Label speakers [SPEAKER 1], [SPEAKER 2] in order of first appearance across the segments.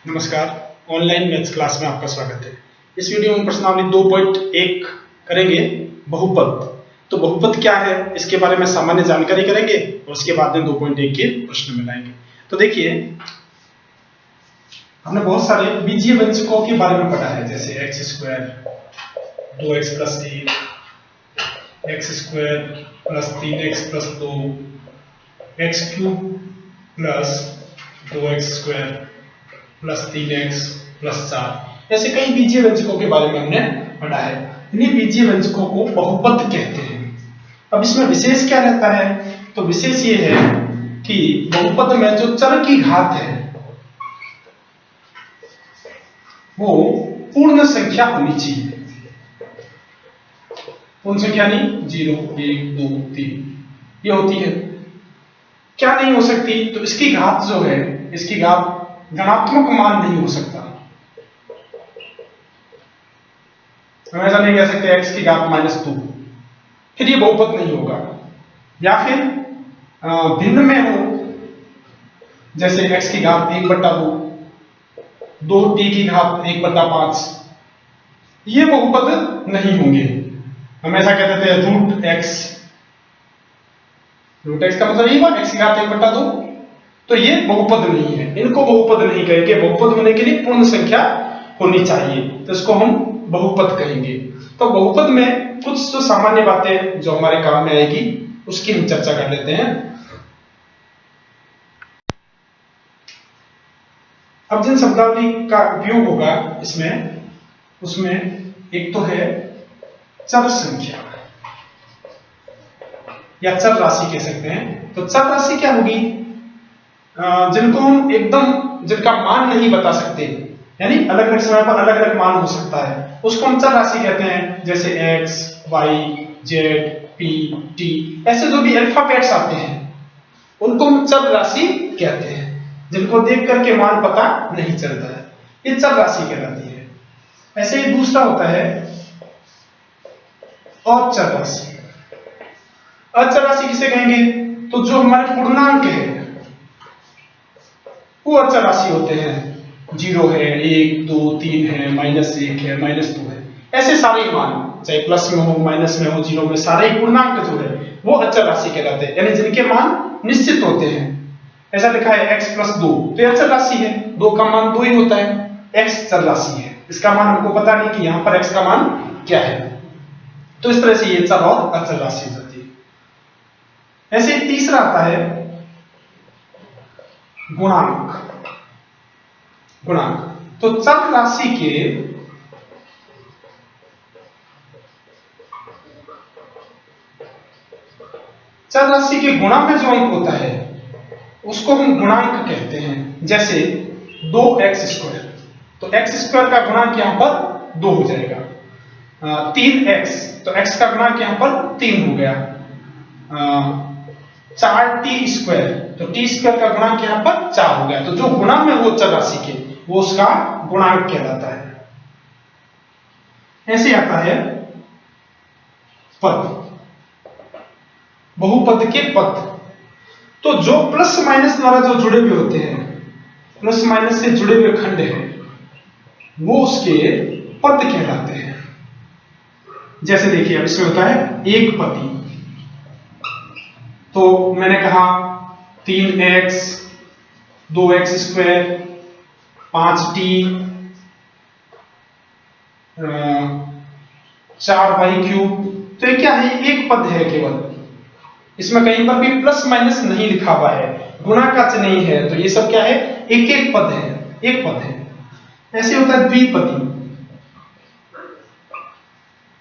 [SPEAKER 1] नमस्कार, online maths class में आपका स्वागत है। इस वीडियो में प्रश्नावली 2.1 करेंगे बहुपद। तो बहुपद क्या है इसके बारे में सामान्य जानकारी करेंगे और उसके बाद में 2.1 के प्रश्न मिलाएंगे। तो देखिए, हमने बहुत सारे बीजीय व्यंजकों के बारे में पढ़ा है, जैसे x square 2x plus 1, x square plus 3x plus 2, x cube plus 2x square plus 3x plus 4। ऐसे कई बीजीय व्यंजकों के बारे में हमने पढ़ा है। इन्हीं बीजीय व्यंजकों को बहुपद कहते हैं। अब इसमें विशेष क्या रहता है? तो विशेष ये है कि बहुपद में जो चर की घात है वो पूर्ण संख्या होनी चाहिए। पूर्ण संख्या नहीं, 0, 1, 2, 3 ये होती है। क्या नहीं हो सकती? तो इसकी घात जो है, इसकी घात धनात्मक मान नहीं हो सकता। हम ऐसा नहीं कह सकते x की घात -2, फिर ये बहुपद नहीं होगा। या फिर भिन्न में हो, जैसे x की घात 1/2, 2t की घात 1/5, ये बहुपद नहीं होंगे। हम ऐसा कहते थे रूट x का मतलब ये हुआ x की घात 1/2, तो ये बहुपद नहीं है। इनको बहुपद नहीं कहेंगे। बहुपद होने के लिए पूर्ण संख्या होनी चाहिए, तो इसको हम बहुपद कहेंगे। तो बहुपद में कुछ जो सामान्य बातें जो हमारे काम में आएगी उसकी हम चर्चा कर लेते हैं। अब जिन शब्दावली का उपयोग होगा इसमें, उसमें एक तो है चर संख्या या चर राशि कह सकते हैं। तो चर राशि क्या होगी? जिनको हम एकदम जिनका मान नहीं बता सकते, यानी अलग अलग समय पर अलग अलग मान हो सकता है, उसको हम चर राशि कहते हैं। जैसे x, y, z, p, t, ऐसे जो भी अल्फाबेट्स आते हैं उनको हम चर राशि कहते हैं, जिनको देख करके मान पता नहीं चलता है, ये चर राशि कहलाती है। ऐसे ही दूसरा होता है अचर राशि। अचर राशि किसे कहेंगे? तो जो हमारे पूर्णांक है वो अचर राशि होते हैं। 0 है, 1, 2, 3 है, -1 है, -2 है, ऐसे सारे मान, चाहे प्लस में हो, माइनस में हो, 0 में, सारे पूर्णांक जो है वो अचर राशि कहलाते हैं, यानी जिनके मान निश्चित होते हैं। ऐसा लिखा है x + 2, तो अचर राशि है, 2 का मान 2 ही होता है, x चर राशि है, इसका मान हमको पता नहीं कि यहां पर x का मान क्या है। तो इस तरह से ये चर और अचर राशि हो जाती है। ऐसे तीसरा आता है गुणांक। गुणांक तो चर राशि के गुणा में जो अंक होता है उसको हम गुणांक कहते हैं। जैसे 2x², तो x² का गुणांक यहां पर 2 हो जाएगा। 3x, तो x का गुणांक यहां पर 3 हो गया। 4t², तो t² का गुणांक यहां पर 4 हो गया। तो जो गुणा में हो चर राशि के, वो उसका गुणांक कहलाता है। ऐसे आता है पद, बहुपद के पद। तो जो प्लस माइनस द्वारा जो जुड़े हुए होते हैं, प्लस माइनस से जुड़े हुए खंड हैं, वो उसके पद कहलाते हैं। जैसे देखिए, अब इसमें होता है एक पति। तो मैंने कहा 3x, 2x², 5t, 4y³। तो ये क्या है? एक पद है केवल, इसमें कहीं पर भी प्लस माइनस नहीं लिखा हुआ है, गुणा का चिन्ह नहीं है, तो ये सब क्या है? एक एक पद है, एक पद है। ऐसे होता है द्विपदी।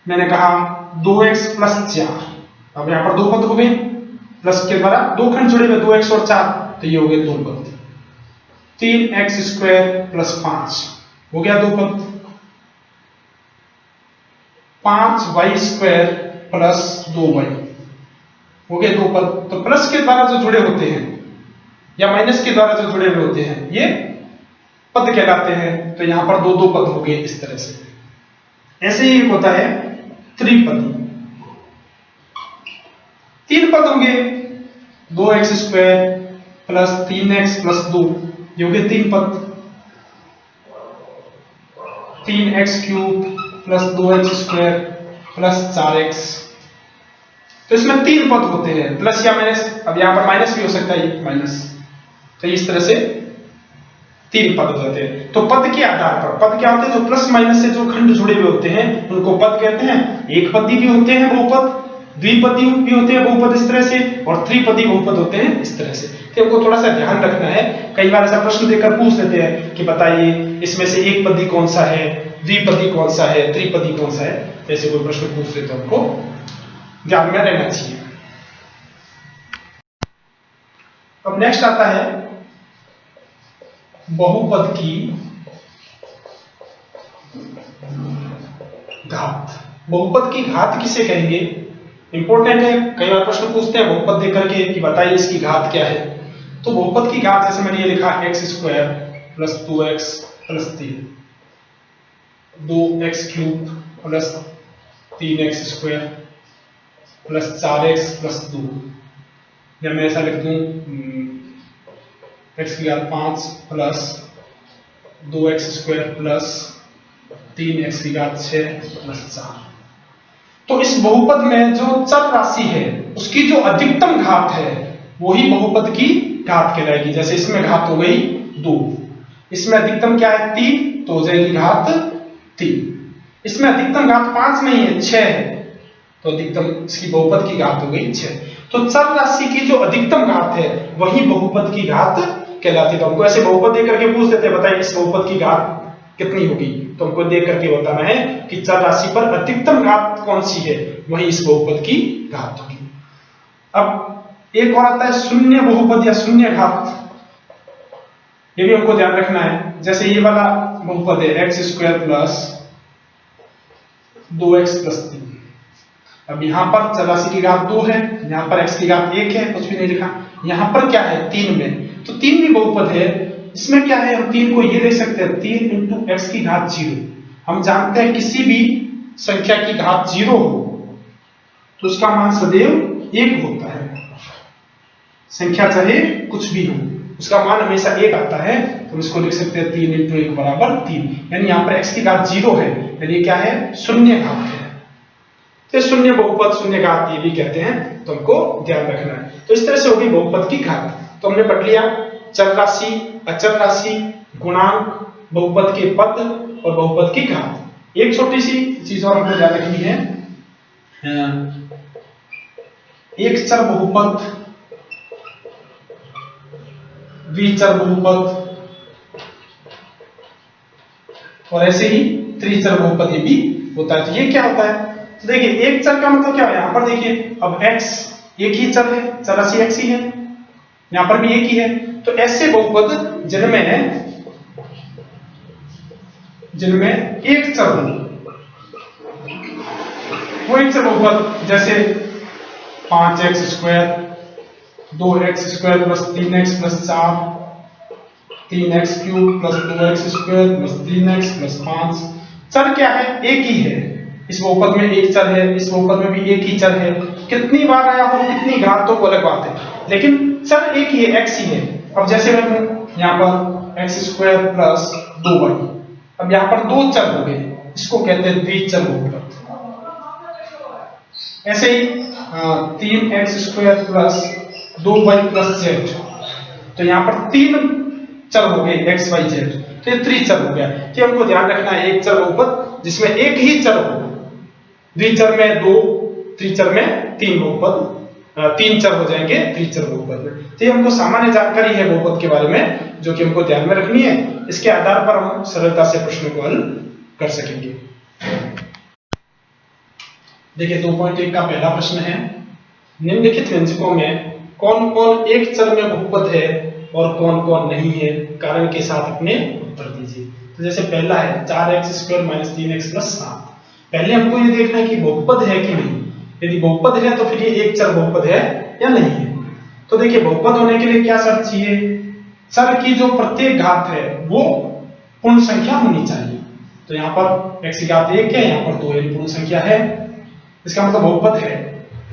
[SPEAKER 1] मैंने कहा 2x + 4, अब यहां पर 2 पद हो गए, प्लस के द्वारा 2 खंड जुड़े हुए, 2x और 4, तो ये हो गए 2 पद। 3x² + 5 हो गया 2 पद। 5y² + 2y हो गए 2 पद। तो प्लस के द्वारा जो जुड़े होते हैं या माइनस के द्वारा जो जुड़े हुए होते हैं, ये पद कहलाते हैं। तो यहां पर 2 पद हो गए इस तरह से। ऐसे ही होता है त्रिपदी। 3 पद होंगे, 2x² + 3x + 2, ये हो गए 3 पद। 3x³ plus 2x² plus 4x। तो इसमें तीन पद होते हैं, प्लस या माइनस। अब यहाँ पर माइनस भी हो सकता है, माइनस। तो इस तरह से तीन पद हो जाते हैं। तो पद के आधार पर, पद क्या होते हैं, जो प्लस माइनस से जो खंड जुड़े हुए होते हैं उनको पद कहते हैं। एक पदी भी होते हैं बहुपद, द्विपदी भी होते हैं बहुपद इस तरह से, और त्रिपदी बहुपद होते हैं इस तरह से। तो हमको थोड़ा सा ध्यान रखना है। कई बार ऐसा प्रश्न देकर पूछ लेते हैं कि बताइए इसमें से एक पदी कौन सा है, द्विपदी कौन सा है, त्रिपदी कौन सा है। ऐसे कोई प्रश्न पूछ लेते हैं, हमको ध्यान में रहना चाहिए। अब नेक्स्ट आता है बहुपद की घात। बहुपद की घात किसे कहेंगे, इंपॉर्टेंट है। कई बार प्रश्न पूछते हैं बहुपद देकर के कि बताइए इसकी घात क्या है। तो बहुपद की घात जैसे मैंने ये लिखा x² plus 2x plus 3, 2x³ plus 3x² plus 4x plus 2, या मैं ऐसा लिख दूं x⁵ plus 2x² plus 3x⁵ plus 4। तो इस बहुपद में जो चर राशि है उसकी जो अधिकतम घात है वही बहुपद की घात कहलाएगी। जैसे इसमें घात हो गई 2, इसमें अधिकतम क्या है 3, तो हो जाएगी घात 3। इसमें अधिकतम घात 5 नहीं है, 6 है, तो अधिकतम इसकी बहुपद की घात हो गई 6। तो चर राशि की जो अधिकतम घात है वही बहुपद की घात कहलाती है। तो हमको ऐसे बहुपद देख करके पूछ देते हैं बताइए इस बहुपद की घात कितनी होगी, तो हमको देख करके बताना है कि चर राशि पर अधिकतम घात कौन सी है, वही इस बहुपद की घात होगी। अब एक और आता है शून्य बहुपद या शून्य घात, ये भी हमको ध्यान रखना है। जैसे ये वाला बहुपद है x² प्लस 2x प्लस 3। अब यहां पर चर राशि की घात 2 है, यहां पर x की घात 1 है, कुछ भी नहीं लिखा। यहां पर क्या है 3 में, तो 3 भी बहुपद है। इसमें क्या है, हम 3 को ये लिख सकते हैं 3 × x की घात 0। हम जानते हैं किसी भी संख्या की घात 0 हो तो उसका मान सदैव 1 होता है। संख्या चाहे कुछ भी हो उसका मान हमेशा 1 आता है। तो हम इसको लिख सकते हैं 3 × 1 बराबर 3। यानी यहाँ पर x की घात 0 है, यानी क्या है, शून्य घात है। तो शून्य बहुपद, शून्य घात ये भी कहते हैं, तो हमको ध्यान रखना है। तो इस तरह से होगी बहुपद की घात। तो हमने पढ़ लिया चर राशि, अचर राशि, गुणांक, बहुपद के पद और बहुपद की घात। एक छोटी सी चीज और हमको ध्यान रखनी है, एक चर बहुपद, द्विचर बहुपद और ऐसे ही त्रिचर बहुपद ये भी होता है। तो ये क्या होता है, तो देखिए एक चर का मतलब क्या है, यहां पर देखिए अब x एक ही चर है, चर राशि x ही है, यहां पर भी एक ही है। तो ऐसे बहुपद जिनमें एक चर हो वो एक चर बहुपद, जैसे 5x² 2x² plus 3x plus 4, 3x³ plus 2x² plus 3x plus 5। चर क्या है, एक ही है। इस बहुपद में एक चर है, इस बहुपद में भी एक ही चर है। कितनी बार आया हो, कितनी घात हो, वो अलग बात है, लेकिन चर एक ही है, x ही है। अब जैसे मैं यहाँ पर x² प्लस 2y, अब यहाँ पर दो चर हो गए, इसको कहते हैं द्विचर बहुपद। ऐसे ही 3x² plus 2y plus z, तो यहाँ पर 3 चर हो गए x y z, तो ये त्रिचर हो गया। तो हमको ध्यान रखना है एक चर बहुपद जिसमें एक ही चर हो, द्विचर में 2, त्रिचर में 3 बहुपद, 3 चर हो जाएंगे त्रिचर बहुपद में। तो ये हमको सामान्य जानकारी है बहुपद के बारे में, जो कि हमको ध्यान में रखनी है। इसके आधार पर हम सरलता से प्रश्न को हल कर सकेंगे। देखिए 2.1 का पहला प्रश्न है, निम्नलिखित व्यंजकों में कौन कौन एक चर में बहुपद है और कौन कौन नहीं है, कारण के साथ अपने उत्तर दीजिए। तो जैसे पहला है 4x² - 3x + 7। पहले हमको ये देखना है कि बहुपद है कि नहीं। यदि बहुपद है तो फिर ये एक चर बहुपद है या नहीं है। तो देखिए बहुपद होने के लिए क्या शर्त चाहिए, चर की जो प्रत्येक घात है वो पूर्ण संख्या होनी चाहिए। तो यहाँ पर x की घात 1 है, यहाँ पर 2 है, पूर्ण संख्या है, इसका मतलब बहुपद है।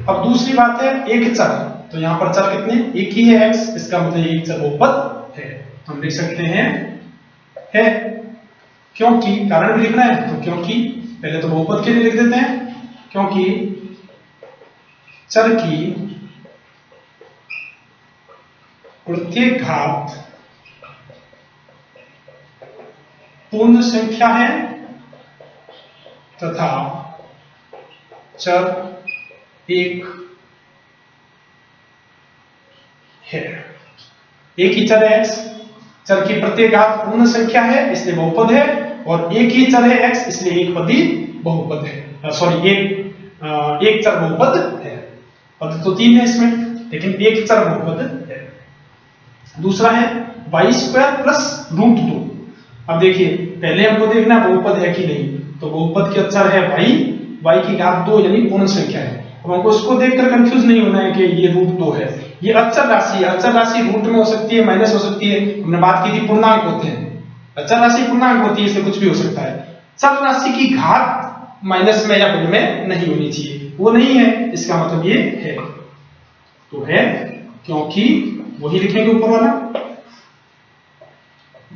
[SPEAKER 1] अब दूसरी बात है एक चर, तो यहाँ पर चर कितने, एक ही है x, इसका मतलब एक चर बहुपद है। तो हम लिख सकते हैं है, क्योंकि कारण भी लिखना है, तो क्योंकि पहले तो बहुपद के लिए लिख देते हैं, क्योंकि चर की प्रत्येक घात पूर्ण संख्या है तथा चर एक है। एक ही चर है x, चर की प्रत्येक घात पूर्ण संख्या है इसलिए बहुपद है, और एक ही चर है x इसलिए एक पदी बहुपद है। सॉरी, एक चर बहुपद है। पद तो 3 है इसमें, लेकिन एक चर बहुपद है। दूसरा है y स्क्वायर प्लस रूट 2। अब देखिए, पहले हमको देखना बहुपद है कि नहीं, तो बहुपद के अक्षर है y की घात 2 यानी पूर्ण संख्या है। अब हमको उसको देखकर कंफ्यूज नहीं होना है कि ये रूट 2 है, ये अचर राशि है। अचर राशि रूट में हो सकती है, माइनस हो सकती है, हमने बात की थी पूर्णांक होते हैं। अचर राशि पूर्णांक होती है, इससे कुछ भी हो सकता है। चर राशि की घात माइनस में या भिन्न में नहीं होनी चाहिए, वो नहीं है, इसका मतलब ये है। तो है क्योंकि वही लिखेंगे ऊपर वाला,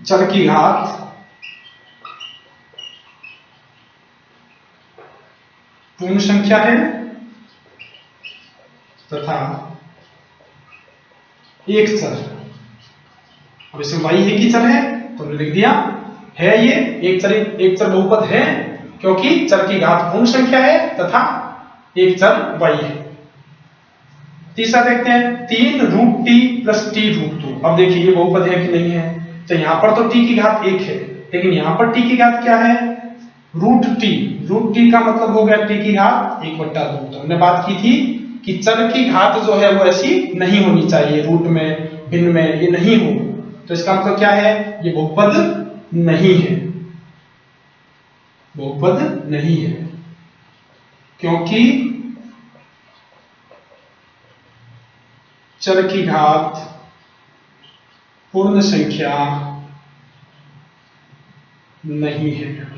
[SPEAKER 1] चर की घात पूर्ण संख्या है तथा एक चर। अब इसमें y एक ही चर है तो हमने लिख दिया है, ये एक चर बहुपद है क्योंकि चर की घात पूर्ण संख्या है तथा एक चर y है। तीसरा देखते हैं 3 root T plus T root 2। अब देखिए ये बहुपद है कि नहीं है, तो यहां पर तो t की घात 1 है, लेकिन यहां पर t की घात क्या है, रूट टी। रूट टी का मतलब हो गया t की घात 1/2। तो हमने बात की थी कि चर की घात जो है वो ऐसी नहीं होनी चाहिए, रूट में भिन्न में ये नहीं हो। तो इसका मतलब क्या है, ये बहुपद नहीं है, बहुपद नहीं है क्योंकि चर की घात पूर्ण संख्या नहीं है।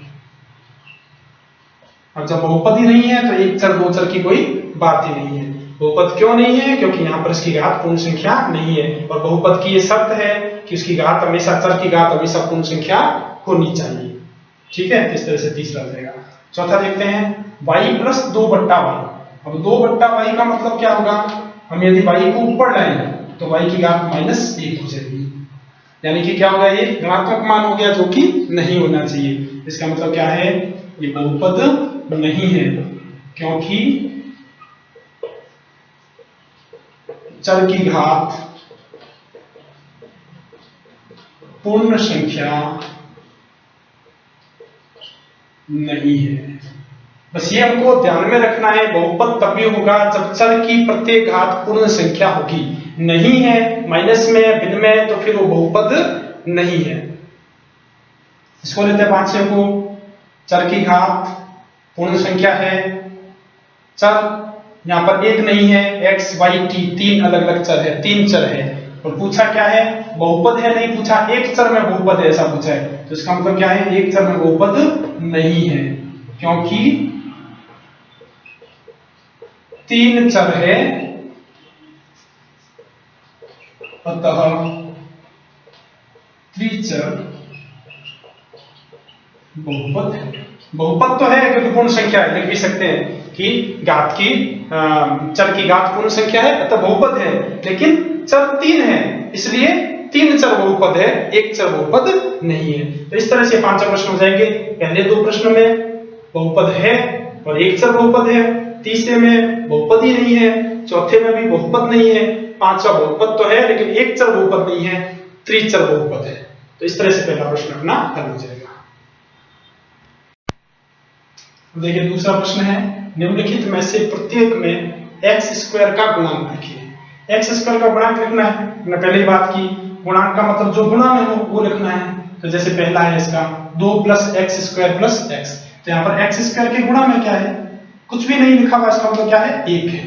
[SPEAKER 1] अब जब बहुपद ही नहीं है तो एक चर दो चर की कोई बात ही नहीं है। बहुपद क्यों नहीं है, क्योंकि यहां पर इसकी घात पूर्ण संख्या नहीं है, और बहुपद की ये शर्त है कि उसकी घात हमेशा, चर की घात हमेशा पूर्ण संख्या होनी चाहिए। ठीक है, इस तरह से तीसरा हो जाएगा। चौथा देखते हैं y प्लस 2/y। अब 2/y का मतलब क्या होगा, हम यदि y को ऊपर लाएंगे तो y की घात -1 हो जाएगी, यानी कि क्या होगा, ये ऋणात्मक मान हो गया जो कि नहीं होना चाहिए। इसका मतलब क्या है, ये बहुपद नहीं है क्योंकि चर की घात पूर्ण संख्या नहीं है। बस ये हमको ध्यान में रखना है, बहुपद तभी होगा जब चर की प्रत्येक घात पूर्ण संख्या होगी। नहीं है, माइनस में, भिन्न में, तो फिर वो बहुपद नहीं है। इसको लेते हैं 5वें को, चर की घात पूर्ण संख्या है, चर यहां पर एक नहीं है, x y t 3 अलग अलग चर है, 3 चर है, और पूछा क्या है, बहुपद है नहीं पूछा, एक चर में बहुपद है ऐसा पूछा है। तो इसका मतलब क्या है, एक चर में बहुपद नहीं है क्योंकि 3 चर है, अतः त्रिचर बहुपद है। बहुपद तो है क्योंकि पूर्ण संख्या है, लिख भी सकते हैं कि घात की चर की घात पूर्ण संख्या है अतः बहुपद है, लेकिन चर 3 है इसलिए 3 चर बहुपद है, एक चर बहुपद नहीं है। तो इस तरह से 5 प्रश्न हो जाएंगे। पहले 2 प्रश्न में बहुपद है और एक चर बहुपद है, तीसरे में बहुपद ही नहीं है, चौथे में भी बहुपद नहीं है, 5वां बहुपद तो है लेकिन एक चर बहुपद नहीं है, त्रिचर बहुपद है। तो इस तरह से पहला प्रश्न अपना हल हो जाएगा। देखिए दूसरा प्रश्न है, निम्नलिखित में से प्रत्येक में x स्क्वायर का गुणांक लिखिए। x स्क्वायर का गुणांक लिखना है, हमने पहले ही बात की, गुणांक का मतलब जो गुणा में हो वो लिखना है। तो जैसे पहला है इसका 2 + x स्क्वायर + x, तो यहाँ पर x स्क्वायर के गुणा में क्या है, कुछ भी नहीं लिखा हुआ, इसका मतलब क्या है, 1 है।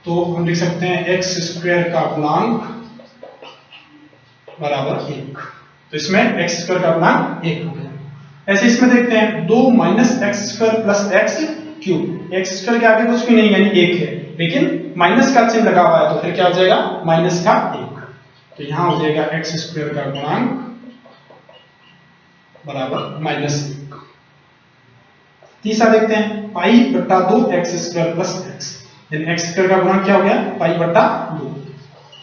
[SPEAKER 1] तो हम लिख सकते हैं x स्क्वायर का गुणांक बराबर 1। तो इसमें x स्क्वायर का गुणांक 1 हो गया। ऐसे इसमें देखते हैं 2 - x square + x cube. x square के आगे कुछ भी नहीं यानी 1 है, लेकिन माइनस का चिन्ह लगा हुआ है तो फिर क्या हो जाएगा, -1। तो यहां हो जाएगा x स्क्वायर का गुणांक बराबर -1। तीसरा देखते हैं पाई बट्टा 2 एक्स स्क्वायर प्लस एक्स, यानी एक्स स्क्वायर का गुणांक क्या हो गया पाई बट्टा 2,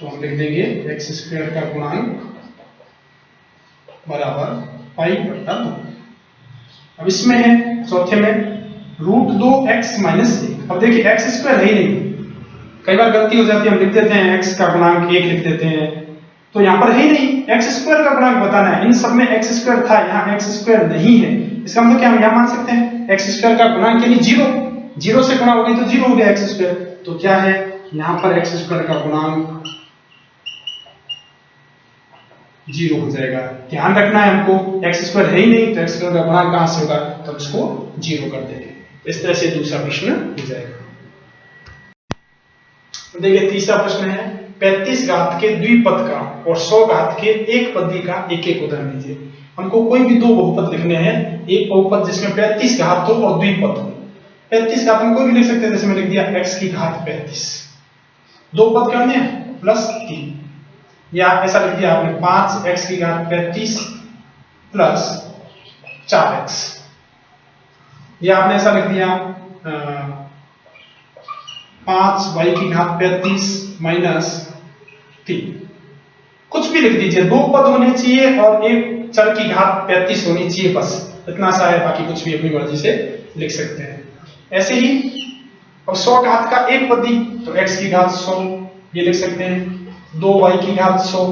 [SPEAKER 1] तो हम लिख देंगे एक्स स्क्वायर का गुणांक बराबर पाई बट्टा 2। अब इसमें है चौथे में √2x - 1। अब देखिए एक्स स्क्वायर है ही नहीं, कई बार गलती हो जाती है, हम लिख देते हैं एक्स का गुणांक 1 लिख देते हैं, तो यहाँ पर है ही नहीं, एक्स स्क्वायर का गुणांक बताना है। इन सब में एक्स स्क्वायर था, यहाँ एक्स स्क्वायर नहीं है, इसका मतलब क्या हम यहाँ मान सकते हैं एक्स स्क्वायर का गुणांक यानी 0, 0 से गुणा हो गई तो 0 हो गया एक्स स्क्वायर, तो क्या है यहाँ पर एक्स स्क्वायर का गुणांक 0 हो जाएगा। ध्यान रखना है हमको, एक्स स्क्वायर है ही नहीं तो एक्स स्क्वायर का गुणांक कहां से होगा, तो इसको 0 कर देंगे। इस तरह से दूसरा प्रश्न हो जाएगा। देखिए तीसरा प्रश्न है 35 घात के द्विपद का और 100 घात के एक पदी का एक एक उदाहरण दीजिए। हमको कोई भी दो बहुपद लिखने हैं, एक बहुपद जिसमें 35 घात हो और द्विपद हो। 35 घात हम कोई भी लिख सकते हैं, जैसे मैं लिख दिया x की घात 35, दो पद करने हैं +3, या ऐसा लिख दिया आपने 5x की घात 35 प्लस 4x, या आपने ऐसा लिख दिया 5y की घात 35 माइनस 3, कुछ भी लिख दीजिए, दो पद होने चाहिए और एक चर की घात 35 होनी चाहिए, बस इतना सा है, बाकी कुछ भी अपनी मर्जी से लिख सकते हैं। ऐसे ही अब 100 घात का एक पदी, तो x की घात 100 ये लिख सकते हैं, 2y की घात 100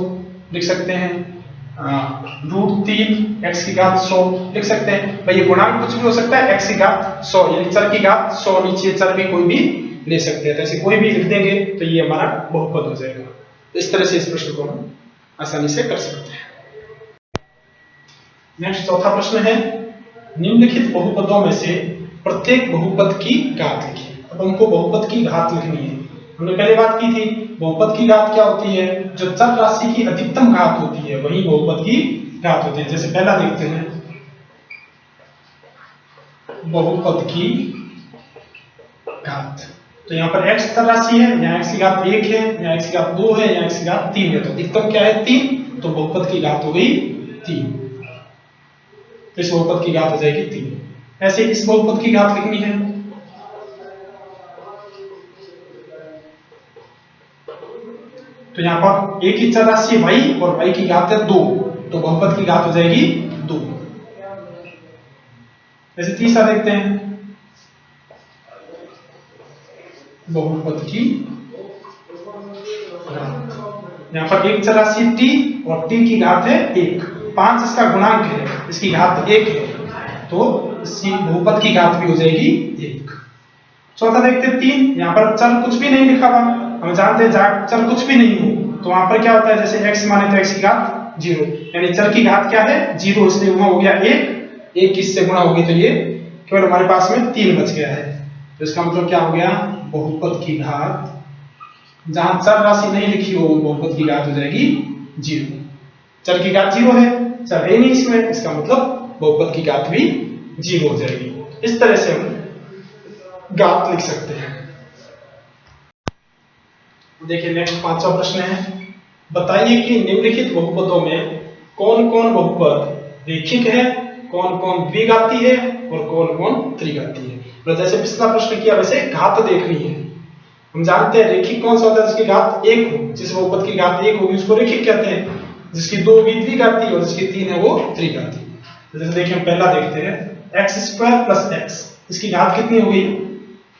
[SPEAKER 1] लिख सकते हैं, √3 x की घात 100 लिख सकते हैं। भाई ये गुणांक कुछ भी हो सकता है, x की घात 100 यानी चर की घात 100 नीचे चर भी कोई भी ले सकते हैं, तो ऐसे कोई भी लिख देंगे तो ये हमारा बहुपद हो जाएगा। तो इस तरह से इस प्रश्न को हम आसानी से कर सकते हैं। नेक्स्ट चौथा प्रश्न है निम्नलिखित बहुपदों में से प्रत्येक बहुपद की घात लिखिए। अब हमको बहुपद की घात लिखनी है। हमने पहले बात की थी बहुपद की घात क्या होती है, जो चर राशि की अधिकतम घात होती है वही बहुपद की घात होती है। जैसे पहला देखते हैं बहुपद की घात, तो यहाँ पर x चर राशि है, यहाँ x की घात 1 है, यहाँ x की घात 2 है, यहाँ x की घात 3 है, तो अधिकतम क्या है 3, तो बहुपद की घात हो गई 3, तो इस बहुपद की घात हो जाएगी 3। ऐसे इस बहुपद की घात लिखनी है, तो यहाँ पर एक ही चर राशि है y और y की घात है 2, तो बहुपद की घात हो जाएगी 2। जैसे तीसरा देखते हैं बहुपद की घात, यहाँ पर एक चर राशि t और t की घात है 1, 5 इसका गुणांक है, इसकी घात 1 है, तो इसकी बहुपद की घात भी हो जाएगी 1। चौथा देखते हैं 3, यहाँ पर चर कुछ भी नहीं लिखा हुआ, हम जानते हैं चर कुछ भी नहीं हो तो वहां पर क्या होता है, जैसे x माने तो x की घात 0, यानी चर की घात क्या है 0, इसलिए वहां हो गया 1 किससे गुणा होगी तो ये केवल हमारे पास में 3 बच गया है, तो इसका मतलब क्या हो गया बहुपद की घात, जहां चर राशि नहीं लिखी हो बहुपद की घात हो जाएगी 0। चर की घात 0 है, चर है नहीं इसमें, इसका मतलब बहुपद की घात भी 0 हो जाएगी। इस तरह से हम घात लिख सकते हैं। देखिए नेक्स्ट पांचवा प्रश्न है, बताइए कि निम्नलिखित बहुपदों में कौन कौन बहुपद रेखिक है, कौन कौन द्विघाती है और कौन कौन त्रिघाती है। तो जैसे पिछला प्रश्न किया वैसे घात देखनी है। हम जानते हैं रेखिक कौन सा होता है, जिसकी घात 1 हो, जिस बहुपद की घात 1 होगी उसको रेखिक कहते हैं, जिसकी 2 होगी द्विघाती और जिसकी 3 है वो त्रिघाती। तो जैसे देखिए हम पहला देखते हैं x² + x, इसकी घात कितनी होगी,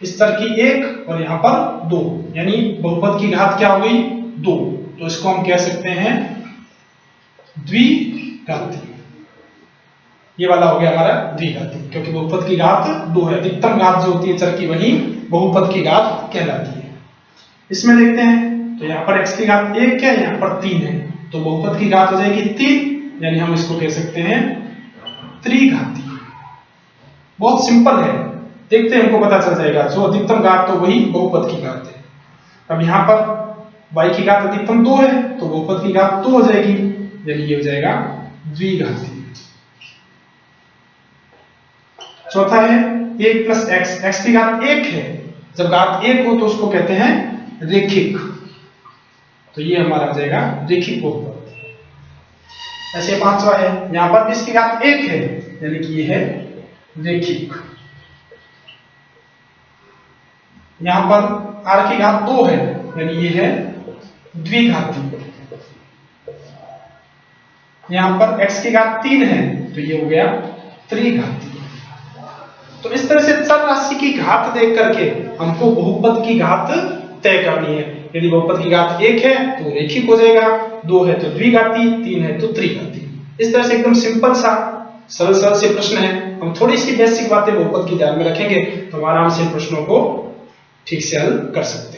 [SPEAKER 1] इस चर की 1 और यहाँ पर 2, यानी बहुपद की घात क्या हो गई 2, तो इसको हम कह सकते हैं द्विघाती। ये वाला हो गया हमारा द्विघाती, क्योंकि बहुपद की घात 2 है, अधिकतम घात जो होती है चर की वही बहुपद की घात कहलाती है। इसमें देखते हैं तो यहाँ पर x की घात 1 है, यहाँ पर 3 है, तो बहुपद की घात हो जाएगी 3, यानी हम इसको कह सकते हैं त्रिघाती। बहुत सिंपल है, देखते हैं हमको पता चल जाएगा, जो अधिकतम घात तो वही बहुपद की घात है। अब यहाँ पर y की घात अधिकतम 2 है, तो बहुपद की घात 2 हो जाएगी, यानी ये हो जाएगा द्विघाती। चौथा है 1 + x, x की घात 1 है, जब घात 1 हो तो उसको कहते हैं रेखिक, तो ये हमारा हो जाएगा रेखिक बहुपद।
[SPEAKER 2] ऐसे पांचवा है, यहाँ पर भी इसकी घात 1 है, यानी कि ये है रेखिक। यहाँ पर r की घात 2 है, यानी ये है द्विघाती। यहाँ पर x की घात 3 है, तो ये हो गया त्रिघाती। तो इस तरह से चर राशि की घात देख करके हमको बहुपद की घात तय करनी है। यदि बहुपद की घात 1 है तो रेखिक हो जाएगा, 2 है तो द्विघाती, 3 है तो त्रिघाती। इस तरह से एकदम सिंपल सा सरल सरल से प्रश्न है। हम थोड़ी सी बेसिक बातें बहुपद की ध्यान में रखेंगे तो आराम से इन प्रश्नों को ठीक से हल कर सकते हैं।